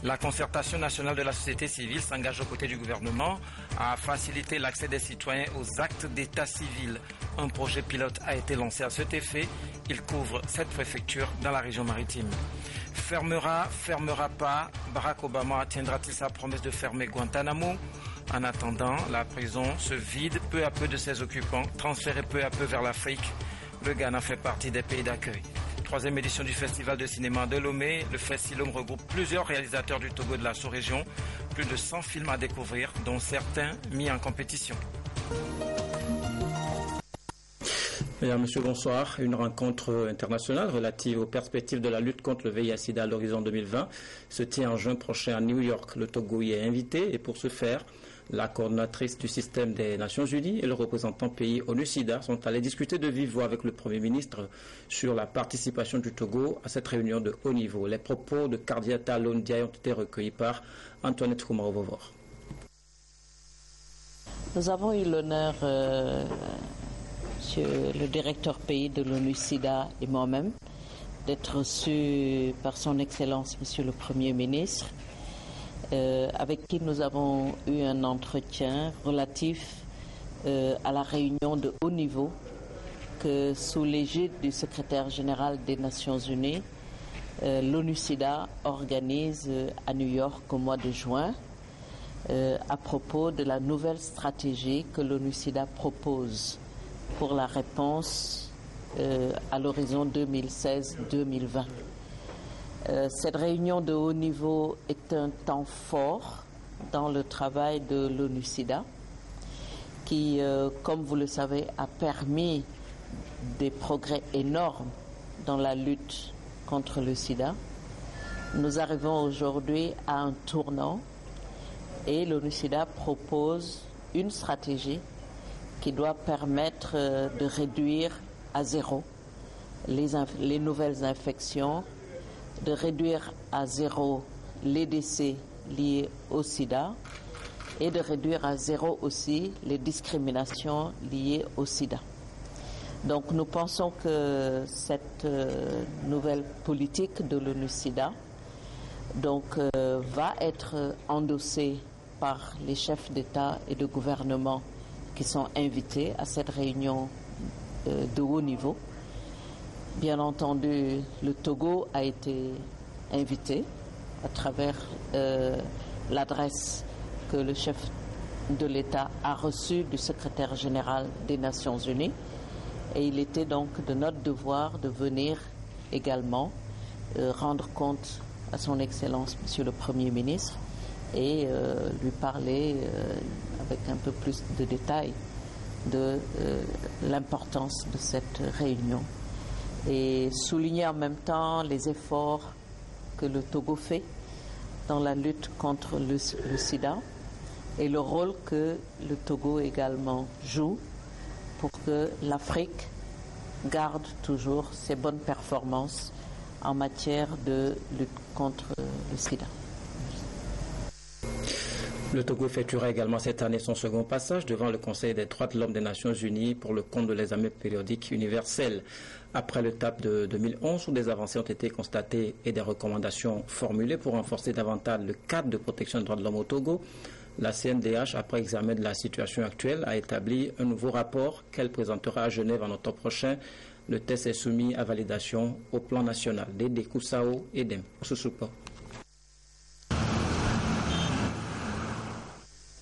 La concertation nationale de la société civile s'engage aux côtés du gouvernement à faciliter l'accès des citoyens aux actes d'état civil. Un projet pilote a été lancé à cet effet. Il couvre 7 préfectures dans la région maritime. Fermera pas, Barack Obama tiendra-t-il sa promesse de fermer Guantanamo? En attendant, la prison se vide peu à peu de ses occupants, transférés peu à peu vers l'Afrique. Le Ghana fait partie des pays d'accueil. 3e édition du Festival de cinéma de Lomé. Le Festilom regroupe plusieurs réalisateurs du Togo de la sous-région. Plus de 100 films à découvrir, dont certains mis en compétition. Mesdames, Messieurs, bonsoir. Une rencontre internationale relative aux perspectives de la lutte contre le VIH-Sida à l'horizon 2020 se tient en juin prochain à New York. Le Togo y est invité et pour ce faire, la coordonnatrice du système des Nations Unies et le représentant pays ONU-SIDA sont allés discuter de vive voix avec le Premier ministre sur la participation du Togo à cette réunion de haut niveau. Les propos de Kardiata Londiaï ont été recueillis par Antoinette Koumaro-Vovor. Nous avons eu l'honneur, Monsieur le directeur pays de l'ONU-SIDA et moi-même, d'être reçus par son Excellence, Monsieur le Premier ministre, avec qui nous avons eu un entretien relatif à la réunion de haut niveau que, sous l'égide du secrétaire général des Nations Unies, l'ONU-SIDA organise à New York au mois de juin à propos de la nouvelle stratégie que l'ONU-SIDA propose pour la réponse à l'horizon 2016-2020. Cette réunion de haut niveau est un temps fort dans le travail de l'ONU-SIDA qui, comme vous le savez, a permis des progrès énormes dans la lutte contre le sida. Nous arrivons aujourd'hui à un tournant et l'ONU-SIDA propose une stratégie qui doit permettre de réduire à zéro les nouvelles infections, de réduire à zéro les décès liés au sida et de réduire à zéro aussi les discriminations liées au sida. Donc nous pensons que cette nouvelle politique de l'ONU-SIDA va être endossée par les chefs d'État et de gouvernement qui sont invités à cette réunion de haut niveau. Bien entendu, le Togo a été invité à travers l'adresse que le chef de l'État a reçue du secrétaire général des Nations Unies. Et il était donc de notre devoir de venir également rendre compte à son Excellence, Monsieur le Premier ministre, et lui parler avec un peu plus de détails de l'importance de cette réunion. Et souligner en même temps les efforts que le Togo fait dans la lutte contre le sida et le rôle que le Togo également joue pour que l'Afrique garde toujours ses bonnes performances en matière de lutte contre le sida. Le Togo effectuera également cette année son second passage devant le Conseil des droits de l'homme des Nations Unies pour le compte de l'examen périodique universel. Après l'étape de 2011 où des avancées ont été constatées et des recommandations formulées pour renforcer davantage le cadre de protection des droits de l'homme au Togo, la CNDH, après examen de la situation actuelle, a établi un nouveau rapport qu'elle présentera à Genève en octobre prochain. Le test est soumis à validation au plan national. Dédé Koussao, Edem, Soussoupo.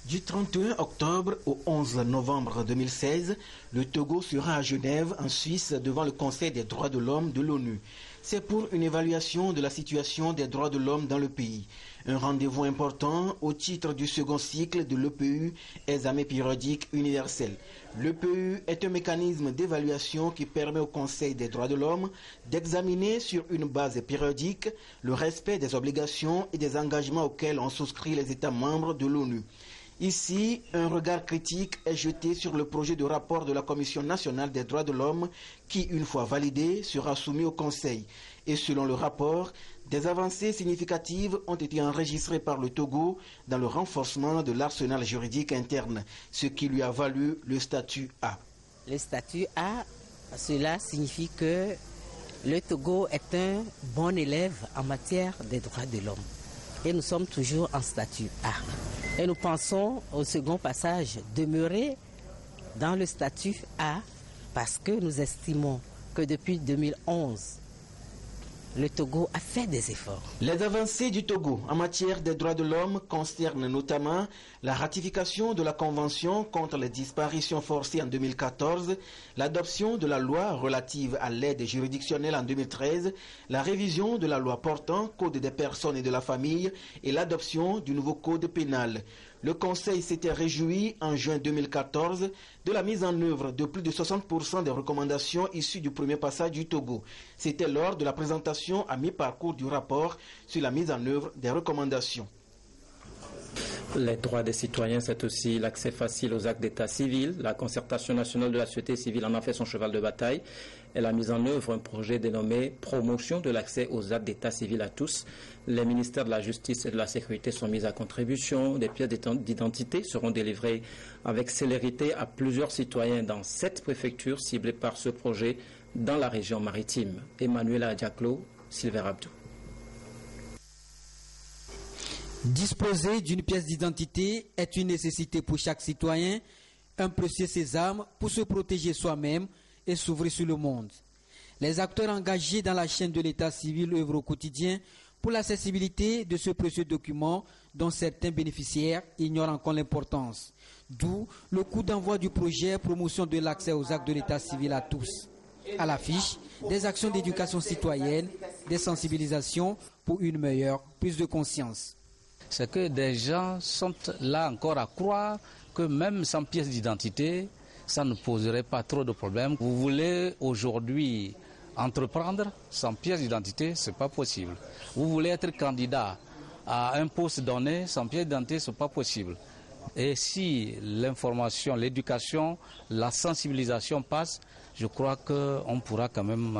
Du 31 octobre au 11 novembre 2016, le Togo sera à Genève, en Suisse, devant le Conseil des droits de l'homme de l'ONU. C'est pour une évaluation de la situation des droits de l'homme dans le pays. Un rendez-vous important au titre du second cycle de l'EPU, examen périodique universel. L'EPU est un mécanisme d'évaluation qui permet au Conseil des droits de l'homme d'examiner sur une base périodique le respect des obligations et des engagements auxquels ont souscrit les États membres de l'ONU. Ici, un regard critique est jeté sur le projet de rapport de la Commission nationale des droits de l'homme qui, une fois validé, sera soumis au Conseil. Et selon le rapport, des avancées significatives ont été enregistrées par le Togo dans le renforcement de l'arsenal juridique interne, ce qui lui a valu le statut A. Le statut A, cela signifie que le Togo est un bon élève en matière des droits de l'homme. et nous sommes toujours en statut A. Et nous pensons au second passage demeurer dans le statut A parce que nous estimons que depuis 2011, le Togo a fait des efforts. Les avancées du Togo en matière des droits de l'homme concernent notamment la ratification de la Convention contre les disparitions forcées en 2014, l'adoption de la loi relative à l'aide juridictionnelle en 2013, la révision de la loi portant Code des personnes et de la famille et l'adoption du nouveau Code pénal. Le Conseil s'était réjoui en juin 2014 de la mise en œuvre de plus de 60% des recommandations issues du premier passage du Togo. C'était lors de la présentation à mi-parcours du rapport sur la mise en œuvre des recommandations. Les droits des citoyens, c'est aussi l'accès facile aux actes d'état civil. La concertation nationale de la société civile en a fait son cheval de bataille. Elle a mis en œuvre un projet dénommé « Promotion de l'accès aux actes d'état civil à tous ». Les ministères de la Justice et de la Sécurité sont mis à contribution. Des pièces d'identité seront délivrées avec célérité à plusieurs citoyens dans 7 préfectures ciblées par ce projet dans la région maritime. Emmanuel Adjaclo, Silver Abdou. Disposer d'une pièce d'identité est une nécessité pour chaque citoyen, un précieux sésame pour se protéger soi-même et s'ouvrir sur le monde. Les acteurs engagés dans la chaîne de l'état civil œuvrent au quotidien pour l'accessibilité de ce précieux document dont certains bénéficiaires ignorent encore l'importance. D'où le coup d'envoi du projet promotion de l'accès aux actes de l'état civil à tous. À l'affiche, des actions d'éducation citoyenne, des sensibilisations pour une meilleure prise de conscience. C'est que des gens sont là encore à croire que même sans pièce d'identité, ça ne poserait pas trop de problèmes. Vous voulez aujourd'hui entreprendre sans pièce d'identité, ce n'est pas possible. Vous voulez être candidat à un poste donné sans pièce d'identité, ce n'est pas possible. Et si l'information, l'éducation, la sensibilisation passe, je crois qu'on pourra quand même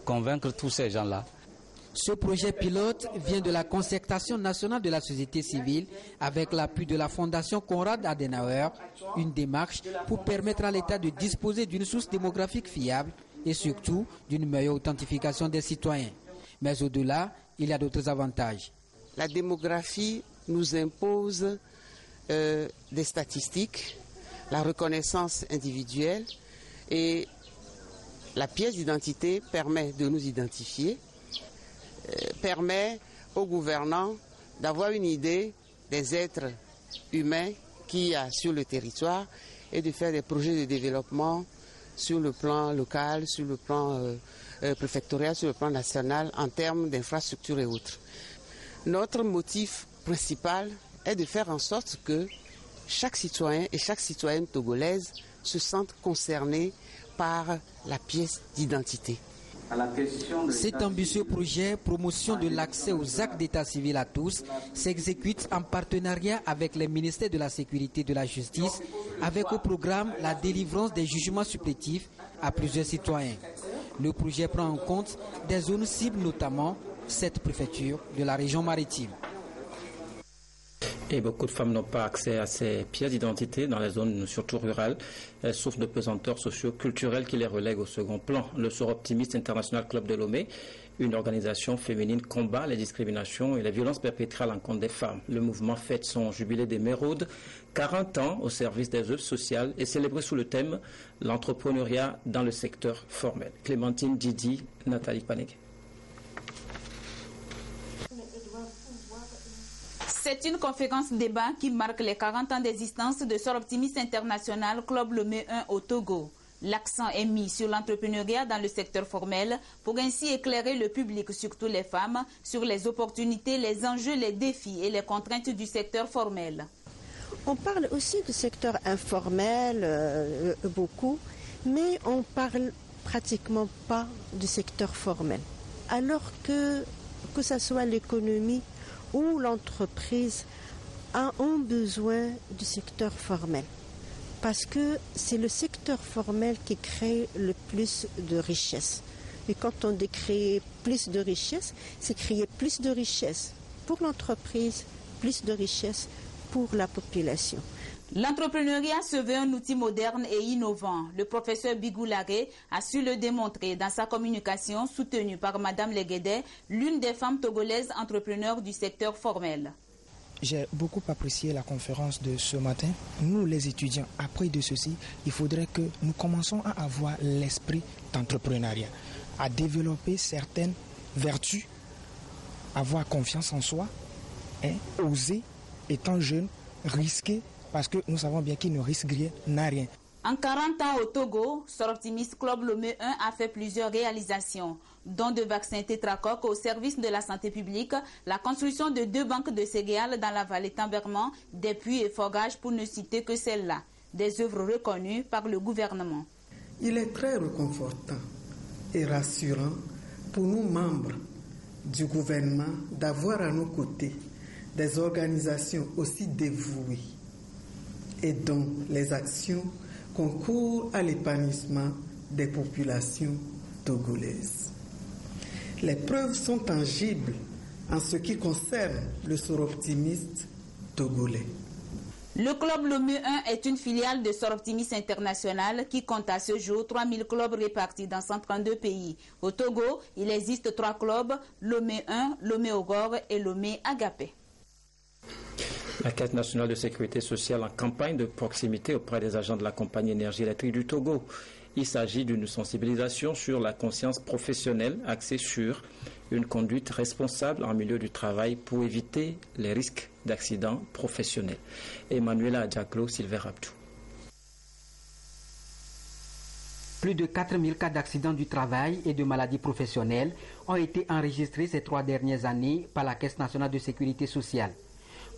convaincre tous ces gens-là. Ce projet pilote vient de la concertation nationale de la société civile avec l'appui de la Fondation Konrad Adenauer, une démarche pour permettre à l'État de disposer d'une source démographique fiable et surtout d'une meilleure authentification des citoyens. Mais au-delà, il y a d'autres avantages. La démographie nous impose des statistiques, la reconnaissance individuelle et la pièce d'identité permet de nous identifier. Permet aux gouvernants d'avoir une idée des êtres humains qu'il y a sur le territoire et de faire des projets de développement sur le plan local, sur le plan préfectorial, sur le plan national en termes d'infrastructures et autres. Notre motif principal est de faire en sorte que chaque citoyen et chaque citoyenne togolaise se sentent concernés par la pièce d'identité. Cet ambitieux projet promotion de l'accès aux actes d'état civil à tous s'exécute en partenariat avec les ministères de la Sécurité et de la Justice, avec au programme la délivrance des jugements supplétifs à plusieurs citoyens. Le projet prend en compte des zones cibles, notamment 7 préfectures de la région maritime. Et beaucoup de femmes n'ont pas accès à ces pièces d'identité dans les zones surtout rurales. Elles souffrent de pesanteurs socio-culturelles qui les relèguent au second plan. Le Sor Optimiste International Club de Lomé, une organisation féminine, combat les discriminations et les violences perpétrées à l'encontre des femmes. Le mouvement fête son jubilé des Méraudes, 40 ans au service des œuvres sociales et célébré sous le thème « L'entrepreneuriat dans le secteur formel ». Clémentine Didi, Nathalie Panegué. C'est une conférence débat qui marque les 40 ans d'existence de Sor Optimiste International Club Lomé 1 au Togo. L'accent est mis sur l'entrepreneuriat dans le secteur formel pour ainsi éclairer le public, surtout les femmes, sur les opportunités, les enjeux, les défis et les contraintes du secteur formel. On parle aussi du secteur informel, beaucoup, mais on ne parle pratiquement pas du secteur formel. Alors que ce soit l'économie ou l'entreprise ont besoin du secteur formel. Parce que c'est le secteur formel qui crée le plus de richesse. Et quand on dit créer plus de richesse, c'est créer plus de richesse pour l'entreprise, plus de richesse pour la population. L'entrepreneuriat se veut un outil moderne et innovant. Le professeur Bigoularé a su le démontrer dans sa communication soutenue par Madame Leguédé, l'une des femmes togolaises entrepreneurs du secteur formel. J'ai beaucoup apprécié la conférence de ce matin. Nous, les étudiants, après de ceci, il faudrait que nous commençons à avoir l'esprit d'entrepreneuriat, à développer certaines vertus, avoir confiance en soi, oser, étant jeune, risquer, parce que nous savons bien qu'il ne risque rien, n'a rien. En 40 ans au Togo, Soroptimis Club Lomé 1 a fait plusieurs réalisations, dont de vaccins tétracoques au service de la santé publique, la construction de 2 banques de céréales dans la vallée Tamberman, des puits et forages pour ne citer que celles-là, des œuvres reconnues par le gouvernement. Il est très réconfortant et rassurant pour nous membres du gouvernement d'avoir à nos côtés des organisations aussi dévouées et dont les actions concourent à l'épanouissement des populations togolaises. Les preuves sont tangibles en ce qui concerne le Soroptimiste togolais. Le club Lomé 1 est une filiale de Soroptimis International qui compte à ce jour 3000 clubs répartis dans 132 pays. Au Togo, il existe 3 clubs, Lomé 1, Lomé Ogor et Lomé Agapé. La Caisse nationale de sécurité sociale en campagne de proximité auprès des agents de la compagnie énergie électrique du Togo. Il s'agit d'une sensibilisation sur la conscience professionnelle axée sur une conduite responsable en milieu du travail pour éviter les risques d'accidents professionnels. Emmanuela Adjaklo, Sylvain Abdou. Plus de 4000 cas d'accidents du travail et de maladies professionnelles ont été enregistrés ces 3 dernières années par la Caisse nationale de sécurité sociale.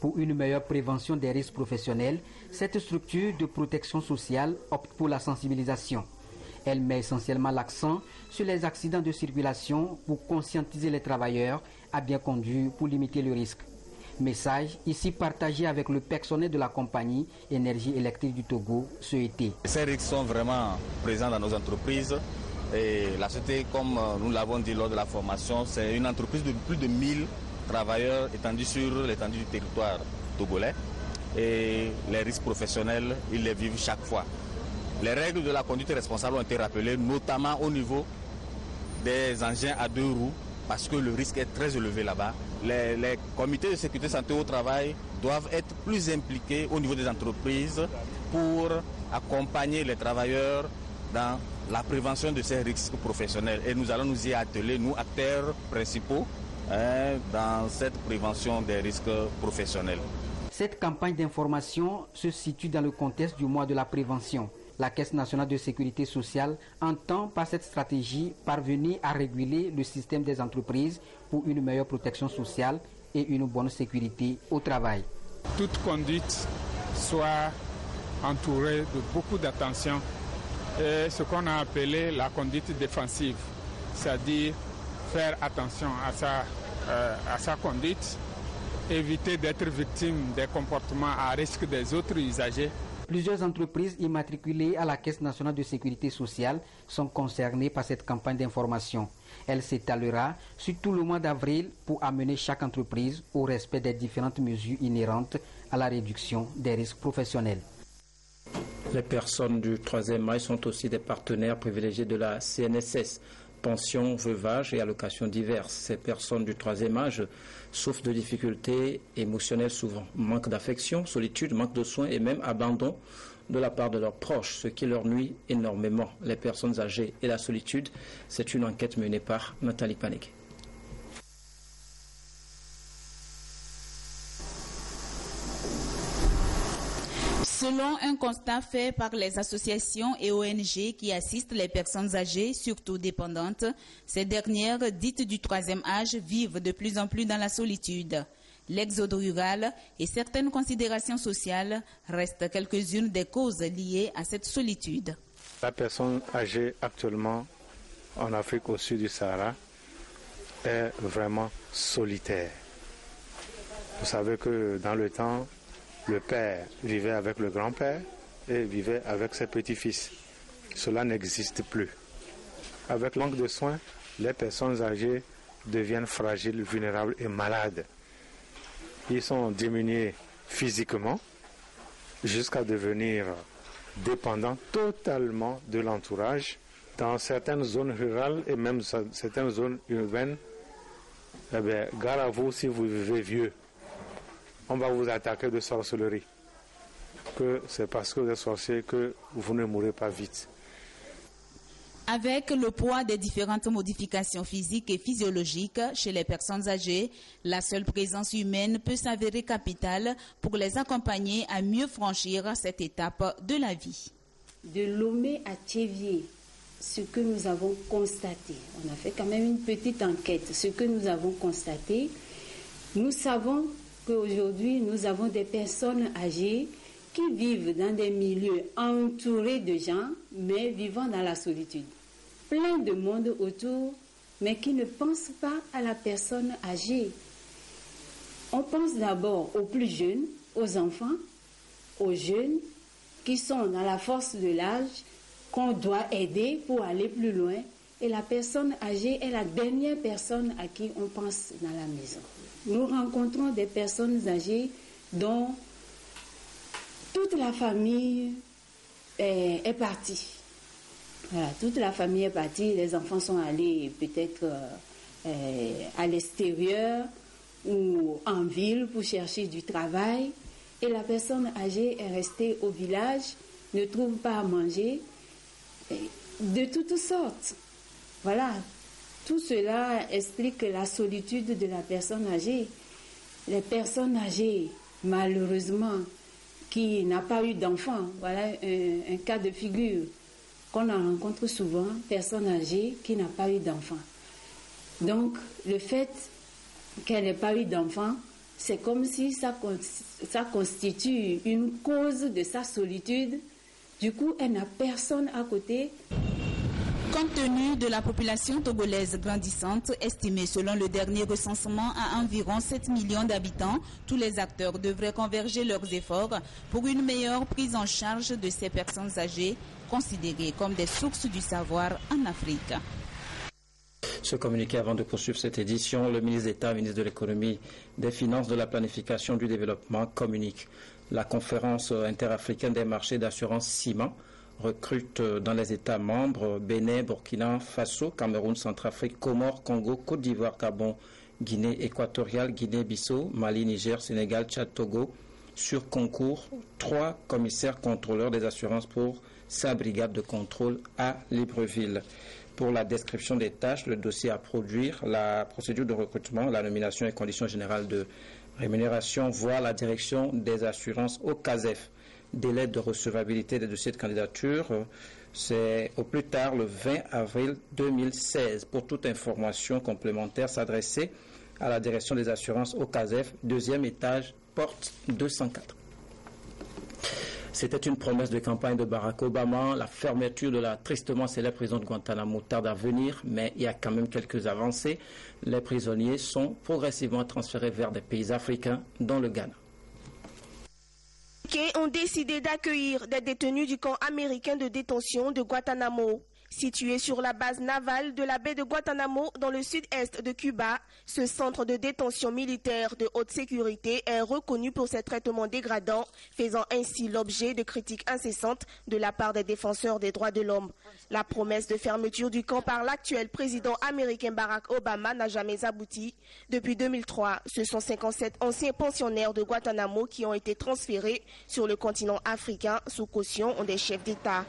Pour une meilleure prévention des risques professionnels, cette structure de protection sociale opte pour la sensibilisation. Elle met essentiellement l'accent sur les accidents de circulation pour conscientiser les travailleurs à bien conduire pour limiter le risque. Message ici partagé avec le personnel de la compagnie Énergie électrique du Togo ce été. Ces risques sont vraiment présents dans nos entreprises. Et la société, comme nous l'avons dit lors de la formation, c'est une entreprise de plus de 1000 travailleurs étendus sur l'étendue du territoire togolais. Et les risques professionnels, ils les vivent chaque fois. Les règles de la conduite responsable ont été rappelées, notamment au niveau des engins à 2 roues, parce que le risque est très élevé là-bas. Les comités de sécurité santé au travail doivent être plus impliqués au niveau des entreprises pour accompagner les travailleurs dans la prévention de ces risques professionnels. Et nous allons nous y atteler, nous, acteurs principaux, dans cette prévention des risques professionnels. Cette campagne d'information se situe dans le contexte du mois de la prévention. La Caisse nationale de sécurité sociale entend par cette stratégie parvenir à réguler le système des entreprises pour une meilleure protection sociale et une bonne sécurité au travail. Toute conduite soit entourée de beaucoup d'attention et ce qu'on a appelé la conduite défensive, c'est-à-dire faire attention à sa conduite, éviter d'être victime des comportements à risque des autres usagers. Plusieurs entreprises immatriculées à la Caisse nationale de sécurité sociale sont concernées par cette campagne d'information. Elle s'étalera sur tout le mois d'avril pour amener chaque entreprise au respect des différentes mesures inhérentes à la réduction des risques professionnels. Les personnes du 3e âge sont aussi des partenaires privilégiés de la CNSS. Pensions, veuvage et allocations diverses. Ces personnes du 3e âge souffrent de difficultés émotionnelles souvent. Manque d'affection, solitude, manque de soins et même abandon de la part de leurs proches, ce qui leur nuit énormément. Les personnes âgées et la solitude, c'est une enquête menée par Nathalie Panek. Selon un constat fait par les associations et ONG qui assistent les personnes âgées, surtout dépendantes, ces dernières, dites du 3e âge, vivent de plus en plus dans la solitude. L'exode rural et certaines considérations sociales restent quelques-unes des causes liées à cette solitude. La personne âgée actuellement en Afrique au sud du Sahara est vraiment solitaire. Vous savez que dans le temps, le père vivait avec le grand-père et vivait avec ses petits-fils. Cela n'existe plus. Avec manque de soins, les personnes âgées deviennent fragiles, vulnérables et malades. Ils sont diminués physiquement jusqu'à devenir dépendants totalement de l'entourage. Dans certaines zones rurales et même certaines zones urbaines, eh bien, gare à vous si vous vivez vieux. On va vous attaquer de sorcellerie. Que c'est parce que vous êtes sorcier que vous ne mourrez pas vite. Avec le poids des différentes modifications physiques et physiologiques chez les personnes âgées, la seule présence humaine peut s'avérer capitale pour les accompagner à mieux franchir cette étape de la vie. De Lomé à Tchévier, ce que nous avons constaté, on a fait quand même une petite enquête, ce que nous avons constaté, nous savons qu'aujourd'hui nous avons des personnes âgées qui vivent dans des milieux entourés de gens, mais vivant dans la solitude. Plein de monde autour, mais qui ne pensent pas à la personne âgée. On pense d'abord aux plus jeunes, aux enfants, aux jeunes qui sont dans la force de l'âge, qu'on doit aider pour aller plus loin. Et la personne âgée est la dernière personne à qui on pense dans la maison. Nous rencontrons des personnes âgées dont toute la famille est partie. Voilà, toute la famille est partie, les enfants sont allés peut-être à l'extérieur ou en ville pour chercher du travail. Et la personne âgée est restée au village, ne trouve pas à manger, de toutes sortes. Voilà, tout cela explique la solitude de la personne âgée. Les personnes âgées, malheureusement, qui n'a pas eu d'enfant, voilà un cas de figure qu'on en rencontre souvent, personne âgée qui n'a pas eu d'enfant. Donc, le fait qu'elle n'ait pas eu d'enfant, c'est comme si ça constitue une cause de sa solitude. Du coup, elle n'a personne à côté. Compte tenu de la population togolaise grandissante, estimée selon le dernier recensement à environ 7 millions d'habitants, tous les acteurs devraient converger leurs efforts pour une meilleure prise en charge de ces personnes âgées, considérées comme des sources du savoir en Afrique. Ce communiqué avant de poursuivre cette édition, le ministre d'État, ministre de l'économie, des finances, de la planification, du développement communique. La conférence interafricaine des marchés d'assurance ciment recrute dans les États membres Bénin, Burkina Faso, Cameroun, Centrafrique, Comores, Congo, Côte d'Ivoire, Gabon, Guinée équatoriale, Guinée-Bissau, Mali, Niger, Sénégal, Tchad, Togo, sur concours 3 commissaires contrôleurs des assurances pour sa brigade de contrôle à Libreville. Pour la description des tâches, le dossier à produire, la procédure de recrutement, la nomination et conditions générales de rémunération, voire la direction des assurances au CASEF. Délai de recevabilité des dossiers de candidature, c'est au plus tard le 20 avril 2016. Pour toute information complémentaire, s'adresser à la direction des assurances au CASEF, 2e étage, porte 204. C'était une promesse de campagne de Barack Obama. La fermeture de la tristement célèbre prison de Guantanamo tarde à venir, mais il y a quand même quelques avancées. Les prisonniers sont progressivement transférés vers des pays africains, dont le Ghana. Ont décidé d'accueillir des détenus du camp américain de détention de Guantanamo. Situé sur la base navale de la baie de Guantanamo dans le sud-est de Cuba, ce centre de détention militaire de haute sécurité est reconnu pour ses traitements dégradants, faisant ainsi l'objet de critiques incessantes de la part des défenseurs des droits de l'homme. La promesse de fermeture du camp par l'actuel président américain Barack Obama n'a jamais abouti. Depuis 2003, ce sont 57 anciens pensionnaires de Guantanamo qui ont été transférés sur le continent africain sous caution des chefs d'État.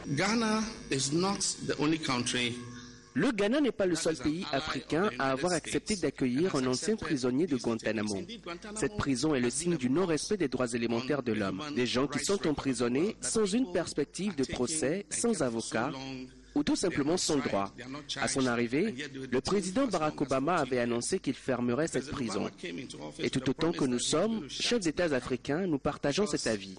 Ghana is not the only country. Le Ghana n'est pas le seul pays africain à avoir accepté d'accueillir un ancien prisonnier de Guantanamo. Cette prison est le signe du non-respect des droits élémentaires de l'homme. Des gens qui sont emprisonnés sans une perspective de procès, sans avocat, ou tout simplement sans droit. À son arrivée, le président Barack Obama avait annoncé qu'il fermerait cette prison. Et tout autant que nous sommes chefs d'État africains, nous partageons cet avis.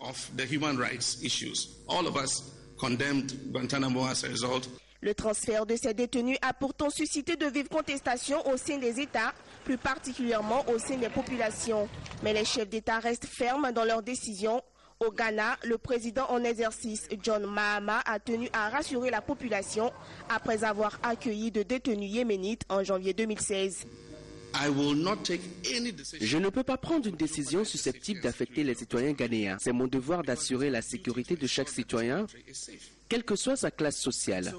Le transfert de ces détenus a pourtant suscité de vives contestations au sein des États, plus particulièrement au sein des populations. Mais les chefs d'État restent fermes dans leurs décisions. Au Ghana, le président en exercice John Mahama a tenu à rassurer la population après avoir accueilli de détenus yéménites en janvier 2016. Je ne peux pas prendre une décision susceptible d'affecter les citoyens ghanéens. C'est mon devoir d'assurer la sécurité de chaque citoyen, quelle que soit sa classe sociale.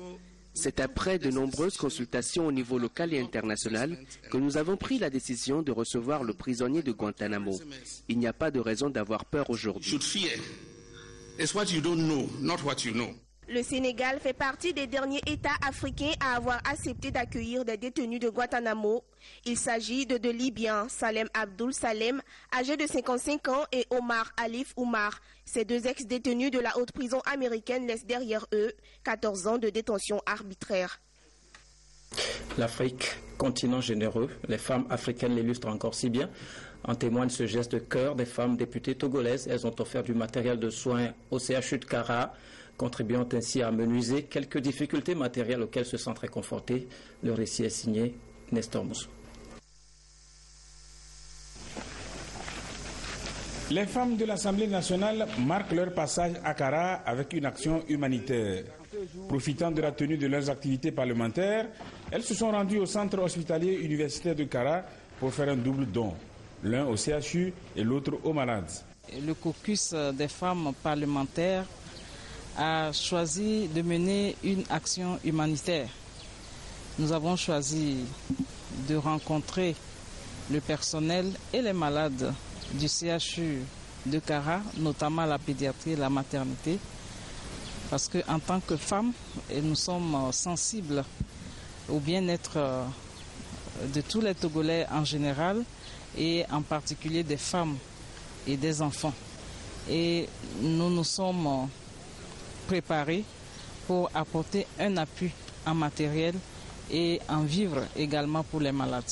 C'est après de nombreuses consultations au niveau local et international que nous avons pris la décision de recevoir le prisonnier de Guantanamo. Il n'y a pas de raison d'avoir peur aujourd'hui. Le Sénégal fait partie des derniers États africains à avoir accepté d'accueillir des détenus de Guantanamo. Il s'agit de deux Libyens, Salem Abdul Salem, âgé de 55 ans, et Omar Alif Oumar. Ces deux ex-détenus de la haute prison américaine laissent derrière eux 14 ans de détention arbitraire. L'Afrique, continent généreux, les femmes africaines l'illustrent encore si bien. En témoigne ce geste de cœur des femmes députées togolaises. Elles ont offert du matériel de soins au CHU de Kara, contribuant ainsi à amenuiser quelques difficultés matérielles auxquelles se sent très conforté. Le récit est signé Nestor Moussou. Les femmes de l'Assemblée nationale marquent leur passage à Kara avec une action humanitaire. Profitant de la tenue de leurs activités parlementaires, elles se sont rendues au centre hospitalier universitaire de Kara pour faire un double don, l'un au CHU et l'autre aux malades. Le caucus des femmes parlementaires a choisi de mener une action humanitaire. Nous avons choisi de rencontrer le personnel et les malades du CHU de Kara, notamment la pédiatrie et la maternité, parce qu'en tant que femmes, nous sommes sensibles au bien-être de tous les Togolais en général et en particulier des femmes et des enfants. Et nous nous sommes préparés pour apporter un appui en matériel et en vivres également pour les malades.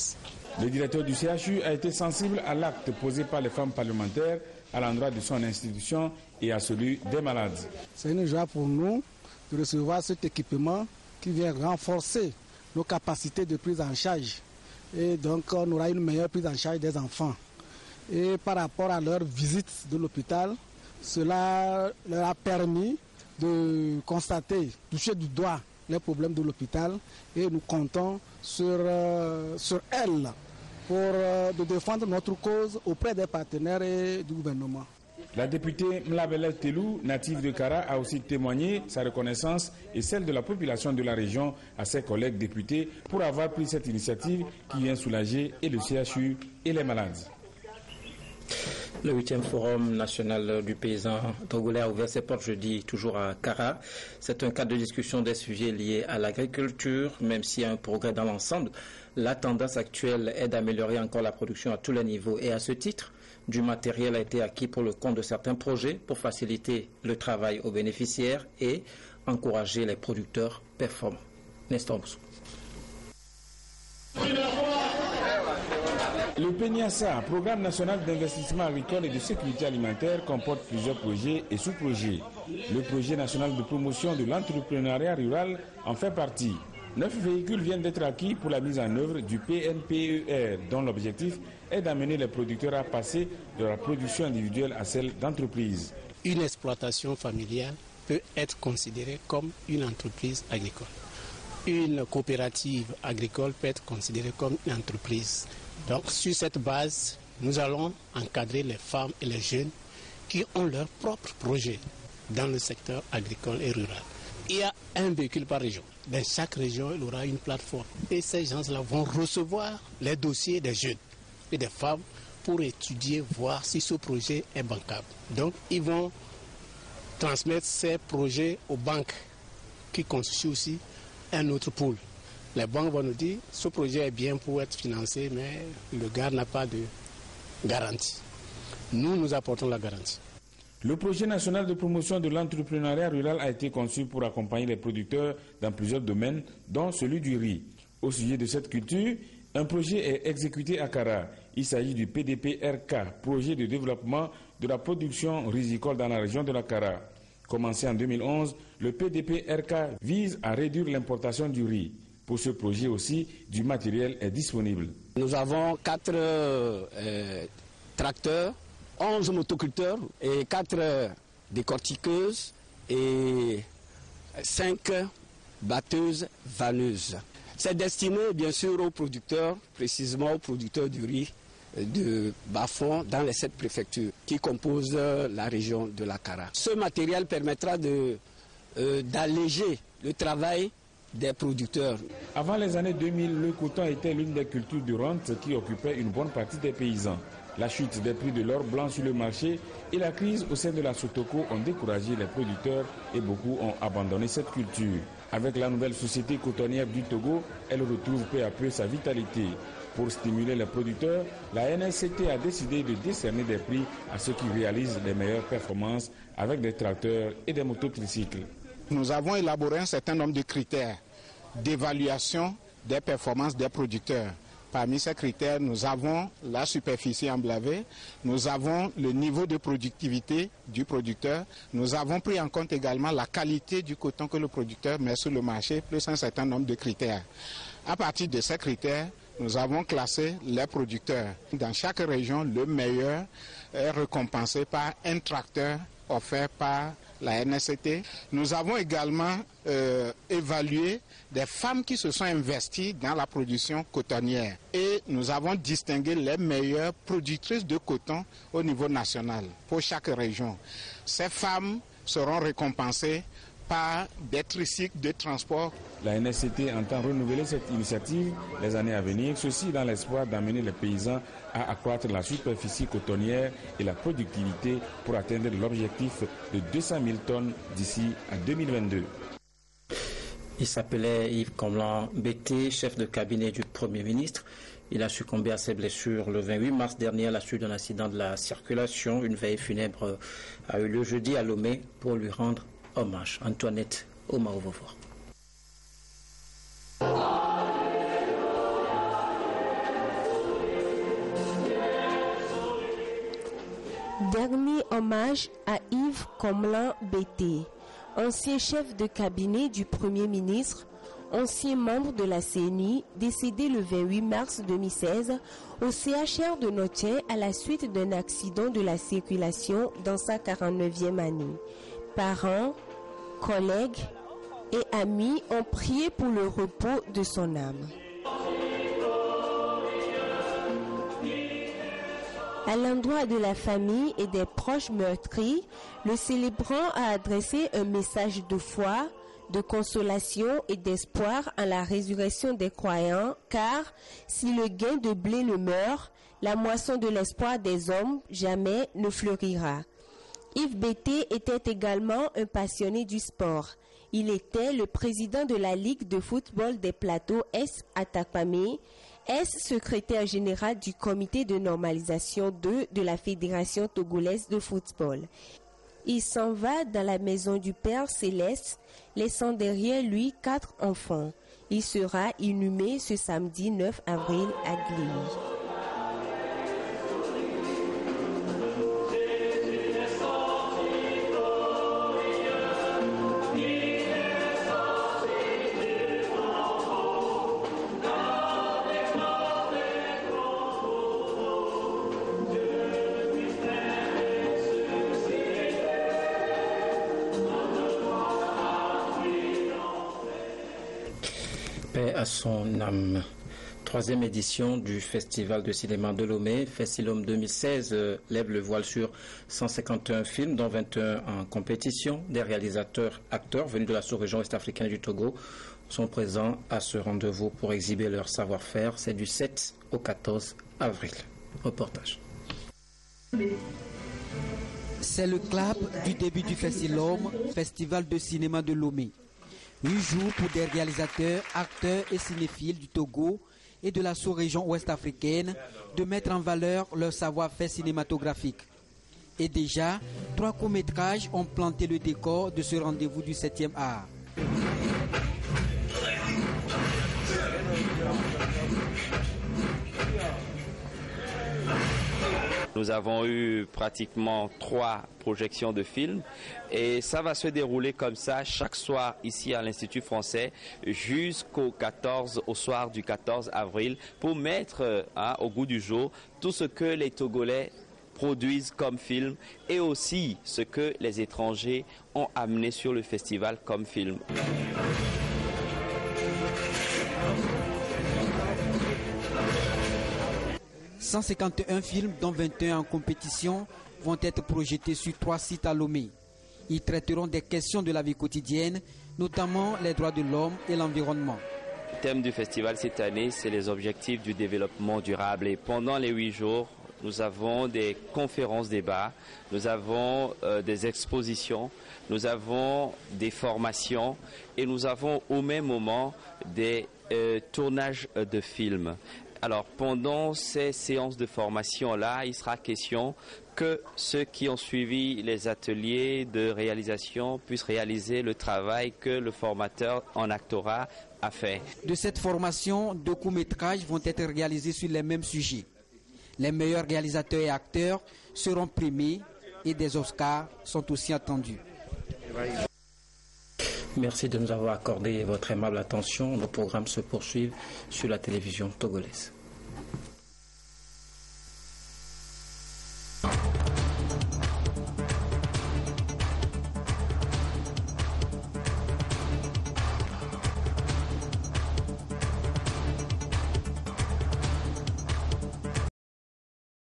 Le directeur du CHU a été sensible à l'acte posé par les femmes parlementaires à l'endroit de son institution et à celui des malades. C'est une joie pour nous de recevoir cet équipement qui vient renforcer nos capacités de prise en charge. Et donc on aura une meilleure prise en charge des enfants. Et par rapport à leur visite de l'hôpital, cela leur a permis de constater, toucher du doigt les problèmes de l'hôpital, et nous comptons sur elles pour de défendre notre cause auprès des partenaires et du gouvernement. La députée Mlabele Telou, native de Kara, a aussi témoigné sa reconnaissance et celle de la population de la région à ses collègues députés pour avoir pris cette initiative qui vient soulager et le CHU et les malades. Le 8e Forum national du paysan togolais a ouvert ses portes jeudi, toujours à Kara. C'est un cadre de discussion des sujets liés à l'agriculture, même s'il y a un progrès dans l'ensemble. La tendance actuelle est d'améliorer encore la production à tous les niveaux. Et à ce titre, du matériel a été acquis pour le compte de certains projets pour faciliter le travail aux bénéficiaires et encourager les producteurs performants. Nestor Moussou. Le PNIASA, Programme national d'investissement agricole et de sécurité alimentaire, comporte plusieurs projets et sous-projets. Le projet national de promotion de l'entrepreneuriat rural en fait partie. 9 véhicules viennent d'être acquis pour la mise en œuvre du PNPER, dont l'objectif est d'amener les producteurs à passer de la production individuelle à celle d'entreprise. Une exploitation familiale peut être considérée comme une entreprise agricole. Une coopérative agricole peut être considérée comme une entreprise. Donc, sur cette base, nous allons encadrer les femmes et les jeunes qui ont leur propre projet dans le secteur agricole et rural. Il y a un véhicule par région. Dans chaque région, il y aura une plateforme. Et ces gens-là vont recevoir les dossiers des jeunes et des femmes pour étudier, voir si ce projet est bancable. Donc, ils vont transmettre ces projets aux banques qui constituent aussi un autre pool. Les banques vont nous dire ce projet est bien pour être financé, mais le gars n'a pas de garantie. Nous apportons la garantie. Le projet national de promotion de l'entrepreneuriat rural a été conçu pour accompagner les producteurs dans plusieurs domaines, dont celui du riz. Au sujet de cette culture, un projet est exécuté à Kara. Il s'agit du PDP-RK, projet de développement de la production rizicole dans la région de la Kara. Commencé en 2011, le PDP-RK vise à réduire l'importation du riz. Pour ce projet aussi, du matériel est disponible. Nous avons 4 tracteurs, 11 motoculteurs et 4 décortiqueuses et 5 batteuses vanneuses. C'est destiné bien sûr aux producteurs, précisément aux producteurs du riz de bas-fond dans les 7 préfectures qui composent la région de la Kara. Ce matériel permettra d'alléger le travail des producteurs. Avant les années 2000, le coton était l'une des cultures de rente qui occupait une bonne partie des paysans. La chute des prix de l'or blanc sur le marché et la crise au sein de la Sotoko ont découragé les producteurs et beaucoup ont abandonné cette culture. Avec la nouvelle société cotonnière du Togo, elle retrouve peu à peu sa vitalité. Pour stimuler les producteurs, la NSCT a décidé de décerner des prix à ceux qui réalisent les meilleures performances avec des tracteurs et des mototricycles. Nous avons élaboré un certain nombre de critères d'évaluation des performances des producteurs. Parmi ces critères, nous avons la superficie emblavée, nous avons le niveau de productivité du producteur, nous avons pris en compte également la qualité du coton que le producteur met sur le marché, plus un certain nombre de critères. À partir de ces critères, nous avons classé les producteurs. Dans chaque région, le meilleur est récompensé par un tracteur offert par la NSCT. Nous avons également évalué des femmes qui se sont investies dans la production cotonnière et nous avons distingué les meilleures productrices de coton au niveau national pour chaque région. Ces femmes seront récompensées par des tricycles de transport. La NSCT entend renouveler cette initiative les années à venir, ceci dans l'espoir d'amener les paysans à accroître la superficie cotonnière et la productivité pour atteindre l'objectif de 200 000 tonnes d'ici à 2022. Il s'appelait Yves Comlan Bété, chef de cabinet du Premier ministre. Il a succombé à ses blessures le 28 mars dernier à la suite d'un accident de la circulation. Une veille funèbre a eu lieu jeudi à Lomé pour lui rendre hommage. Antoinette Omaovovo. Dernier hommage à Yves Comlan Bété, ancien chef de cabinet du Premier ministre, ancien membre de la CNI, décédé le 28 mars 2016 au CHR de Notiens à la suite d'un accident de la circulation dans sa 49e année. Parents, collègues et amis ont prié pour le repos de son âme. À l'endroit de la famille et des proches meurtris, le célébrant a adressé un message de foi, de consolation et d'espoir en la résurrection des croyants, car si le gain de blé ne meurt, la moisson de l'espoir des hommes jamais ne fleurira. Yves Bété était également un passionné du sport. Il était le président de la Ligue de football des plateaux S Atakpamé, secrétaire général du comité de normalisation 2 de la Fédération togolaise de football. Il s'en va dans la maison du Père Céleste, laissant derrière lui 4 enfants. Il sera inhumé ce samedi 9 avril à Glini. À son âme. 3e édition du Festival de cinéma de Lomé, Festilom 2016, lève le voile sur 151 films, dont 21 en compétition. Des réalisateurs, acteurs venus de la sous-région est-africaine du Togo sont présents à ce rendez-vous pour exhiber leur savoir-faire. C'est du 7 au 14 avril. Reportage. C'est le clap du début du Festilom, Festival de cinéma de Lomé. 8 jours pour des réalisateurs, acteurs et cinéphiles du Togo et de la sous-région ouest-africaine de mettre en valeur leur savoir-faire cinématographique. Et déjà, 3 courts-métrages ont planté le décor de ce rendez-vous du 7e art. Nous avons eu pratiquement 3 projections de films et ça va se dérouler comme ça chaque soir ici à l'Institut français jusqu'au soir du 14 avril pour mettre au goût du jour tout ce que les Togolais produisent comme film et aussi ce que les étrangers ont amené sur le festival comme film. 151 films, dont 21 en compétition, vont être projetés sur 3 sites à Lomé. Ils traiteront des questions de la vie quotidienne, notamment les droits de l'homme et l'environnement. Le thème du festival cette année, c'est les objectifs du développement durable. Et pendant les 8 jours, nous avons des conférences débats, nous avons des expositions, nous avons des formations et nous avons au même moment des tournages de films. Alors pendant ces séances de formation-là, il sera question que ceux qui ont suivi les ateliers de réalisation puissent réaliser le travail que le formateur en actorat a fait. De cette formation, 2 courts-métrages vont être réalisés sur les mêmes sujets. Les meilleurs réalisateurs et acteurs seront primés et des Oscars sont aussi attendus. Merci de nous avoir accordé votre aimable attention. Nos programmes se poursuivent sur la télévision togolaise.